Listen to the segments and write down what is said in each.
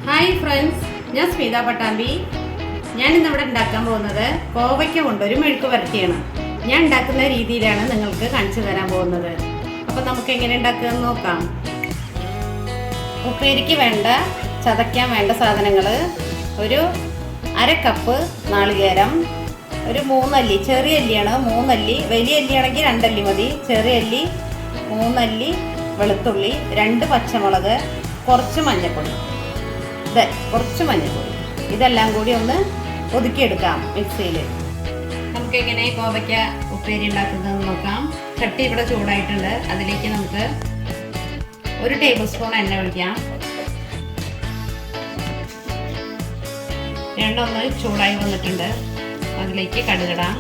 Hi friends, ഞാൻ സ്മിത പട്ടാമ്പി. ഞാനിന്നിവിടെ ഉണ്ടാക്കാൻ പോകുന്നത് കോവയ്ക്ക കൊണ്ടൊരു മെഴുക്ക് വരട്ടിയാണ്. ഞാൻ ഉണ്ടാക്കുന്ന രീതിയിലാണ് നിങ്ങൾക്ക് കാണിച്ചു തരാൻ പോകുന്നത്. അപ്പം നമുക്ക് എങ്ങനെ ഉണ്ടാക്കുകയെന്ന് നോക്കാം. ഉപ്പേരിക്ക് വേണ്ട ചതയ്ക്കാൻ വേണ്ട സാധനങ്ങൾ: ഒരു 1/2 കപ്പ് നാളികേരം, ഒരു 3 അല്ലി, ചെറിയ അല്ലിയാണ് 3 അല്ലി, വലിയ അല്ലിയാണെങ്കിൽ 2 അല്ലി മതി, ചെറിയ അല്ലി 3 അല്ലി വെളുത്തുള്ളി, 2 പച്ചമുളക്, കുറച്ച് മഞ്ഞൾപ്പൊടി, കുറച്ച് മഞ്ഞൾപ്പൊടി. ഇതെല്ലാം കൂടി ഒന്ന് ഒതുക്കിയെടുക്കാം മിക്സിയിൽ. നമുക്ക് എങ്ങനെ കോവയ്ക്ക ഉപ്പേരി ഉണ്ടാക്കുന്നതെന്ന് നോക്കാം. ചട്ടി ഇവിടെ ചൂടായിട്ടുണ്ട്. അതിലേക്ക് നമുക്ക് 1 ടേബിൾ സ്പൂൺ എണ്ണ ഒഴിക്കാം. എണ്ണ ഒന്ന് ചൂടായി വന്നിട്ടുണ്ട്. അതിലേക്ക് കടുകിടാം.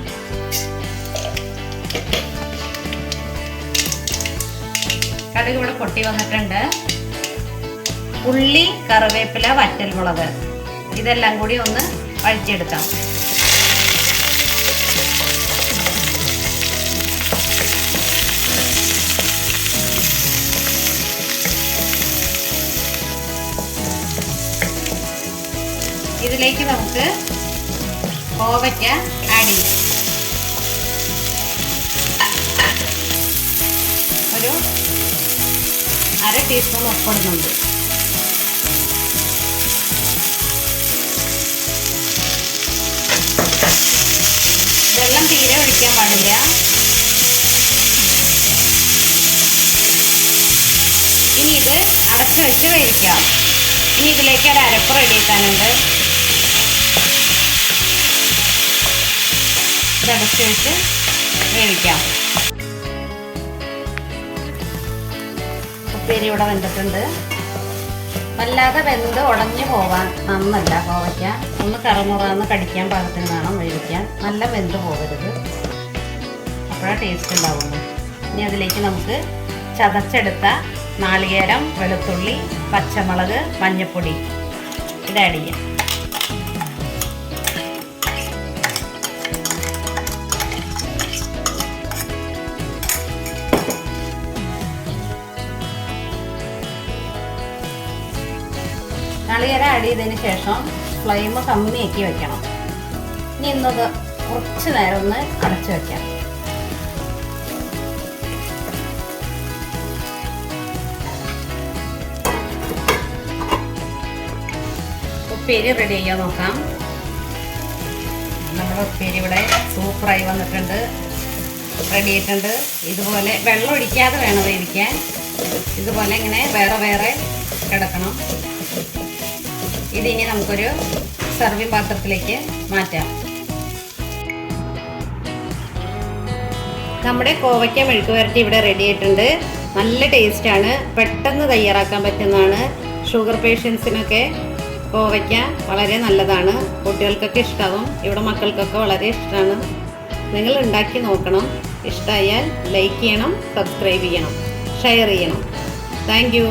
കടുക് ഇവിടെ പൊട്ടി വന്നിട്ടുണ്ട്. ഉള്ളി, കറിവേപ്പില, വറ്റൽമുളക് ഇതെല്ലാം കൂടി ഒന്ന് വഴറ്റിയെടുക്കാം. ഇതിലേക്ക് നമുക്ക് കോവയ്ക്ക ആഡ് ചെയ്യാം. ഒരു 1/2 ടീസ്പൂൺ ഉപ്പിടുന്നുണ്ട്. വെള്ളം തീരെ ഒഴിക്കാൻ പാടില്ല. ഇനി ഇത് അടച്ചു വെച്ച് വേവിക്കാം. ഇനി ഇതിലേക്ക് ഒരു അരപ്പ് റെഡിയാക്കാനുണ്ട്. ഇത് അടച്ചു വെച്ച് വേവിക്കാം. ഉപ്പേരി ഇവിടെ വെന്തിട്ടുണ്ട്. വല്ലാതെ വെന്ത് ഉടഞ്ഞു പോവാൻ നന്നല്ല കോവയ്ക്ക. ഒന്ന് കറമുറാന്ന് കടിക്കാൻ പാകത്തിന് വേണം വേവിക്കാൻ. നല്ല വെന്ത് പോകരുത്, അപ്പോഴാണ് ടേസ്റ്റ് ഉണ്ടാവുള്ളൂ. ഇനി അതിലേക്ക് നമുക്ക് ചതച്ചെടുത്ത നാളികേരം, വെളുത്തുള്ളി, പച്ചമുളക്, മഞ്ഞൾപ്പൊടി ഇത് ആഡ് ചെയ്യാം. നാളികേരം ആഡ് ചെയ്തതിന് ശേഷം ഫ്ലെയിം കമ്മിയാക്കി വെക്കണം. ഇനി ഇന്നത് കുറച്ച് നേരം ഒന്ന് അടച്ചു വെക്കാം. ഉപ്പേരി റെഡി ചെയ്യാൻ നോക്കാം. നമ്മുടെ ഉപ്പേരി ഇവിടെ സൂപ്പറായി വന്നിട്ടുണ്ട്, റെഡി ആയിട്ടുണ്ട്. ഇതുപോലെ വെള്ളം ഒഴിക്കാതെ വേണം വേവിക്കാൻ. ഇതുപോലെ ഇങ്ങനെ വേറെ വേറെ കിടക്കണം. ഇതിനി നമുക്കൊരു സർവിങ് പാത്രത്തിലേക്ക് മാറ്റാം. നമ്മുടെ കോവയ്ക്ക മെഴുക്ക് വരട്ടി ഇവിടെ റെഡി ആയിട്ടുണ്ട്. നല്ല ടേസ്റ്റാണ്, പെട്ടെന്ന് തയ്യാറാക്കാൻ പറ്റുന്നതാണ്. ഷുഗർ പേഷ്യൻസിനൊക്കെ കോവയ്ക്ക വളരെ നല്ലതാണ്. കുട്ടികൾക്കൊക്കെ ഇഷ്ടമാവും. ഇവിടെ മക്കൾക്കൊക്കെ വളരെ ഇഷ്ടമാണ്. നിങ്ങൾ ഉണ്ടാക്കി നോക്കണം. ഇഷ്ടമായാൽ ലൈക്ക് ചെയ്യണം, സബ്സ്ക്രൈബ് ചെയ്യണം, ഷെയർ ചെയ്യണം. Thank you.